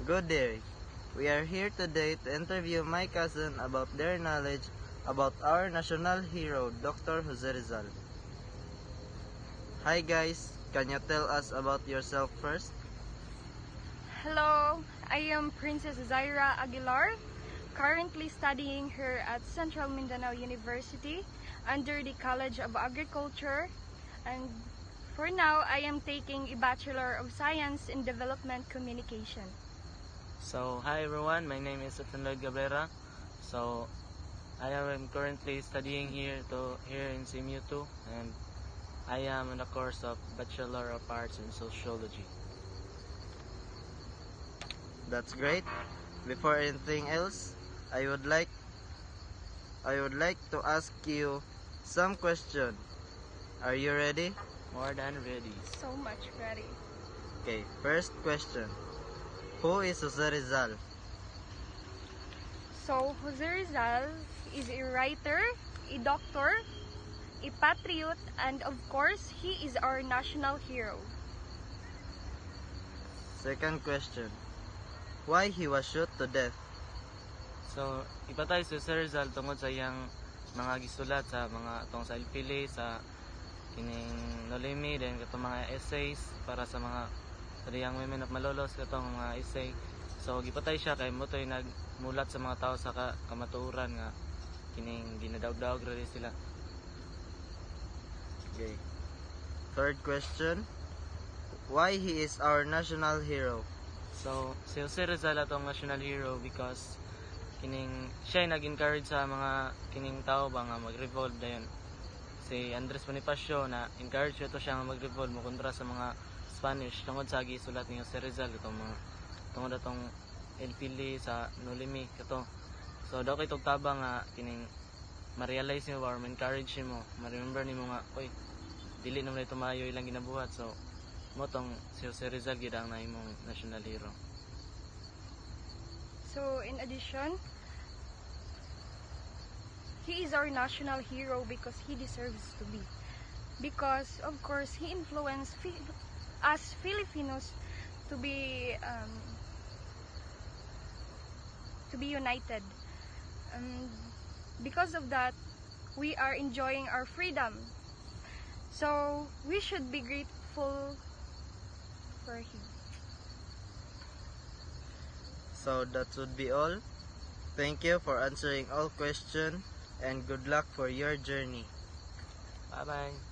Good day. We are here today to interview my cousin about their knowledge about our national hero, Dr. Jose Rizal. Hi guys, can you tell us about yourself first? Hello, I am Princess Zaira Aguilar, currently studying here at Central Mindanao University under the College of Agriculture, and for now I am taking a Bachelor of Science in Development Communication. So, hi everyone, my name is Lloyd Gabrera. So, I am currently studying here in CMU 2, and I am in the course of Bachelor of Arts in Sociology. That's great. Before anything else, I would like to ask you some question. Are you ready? More than ready. So much ready. Okay, first question. Who is Jose Rizal? So, Jose Rizal is a writer, a doctor, a patriot, and of course, he is our national hero. Second question. Why he was shot to death? So, ipatay si Sir Rizal tungod sa iyang mga gisulat sa mga tong sa Ilpili, sa kining Nolimi, then katong mga essays para sa mga Young Women of Malolos, katong mga essay. So, gipatay siya kay mo to'y nagmulat sa mga tao sa kamatuoran nga kining ginadaog-daog rin sila. Okay. Third question. Why he is our national hero? So, si Jose Rizal atong national hero because kining siya nag-encourage sa mga kining tao ba nga mag-revolt dayon. Si Andres Bonifacio na encourage ito siya nga mag-revolt mo kontra sa mga Spanish tungod sa gisulat ni Jose Rizal itong mga tungod atong El Pili sa Nolimi kato. So daw kay tabang nga kining ma-realize mo or ma-encourage mo, ma-remember nimo nga oy dili naman ito maayo ilang ginabuhat. So mo tong si Jose Rizal gid ang naimong national hero. So, in addition, he is our national hero because he deserves to be. Because, of course, he influenced us Filipinos to be united. Because of that, we are enjoying our freedom. So, we should be grateful for him. So that would be all. Thank you for answering all questions and good luck for your journey. Bye-bye.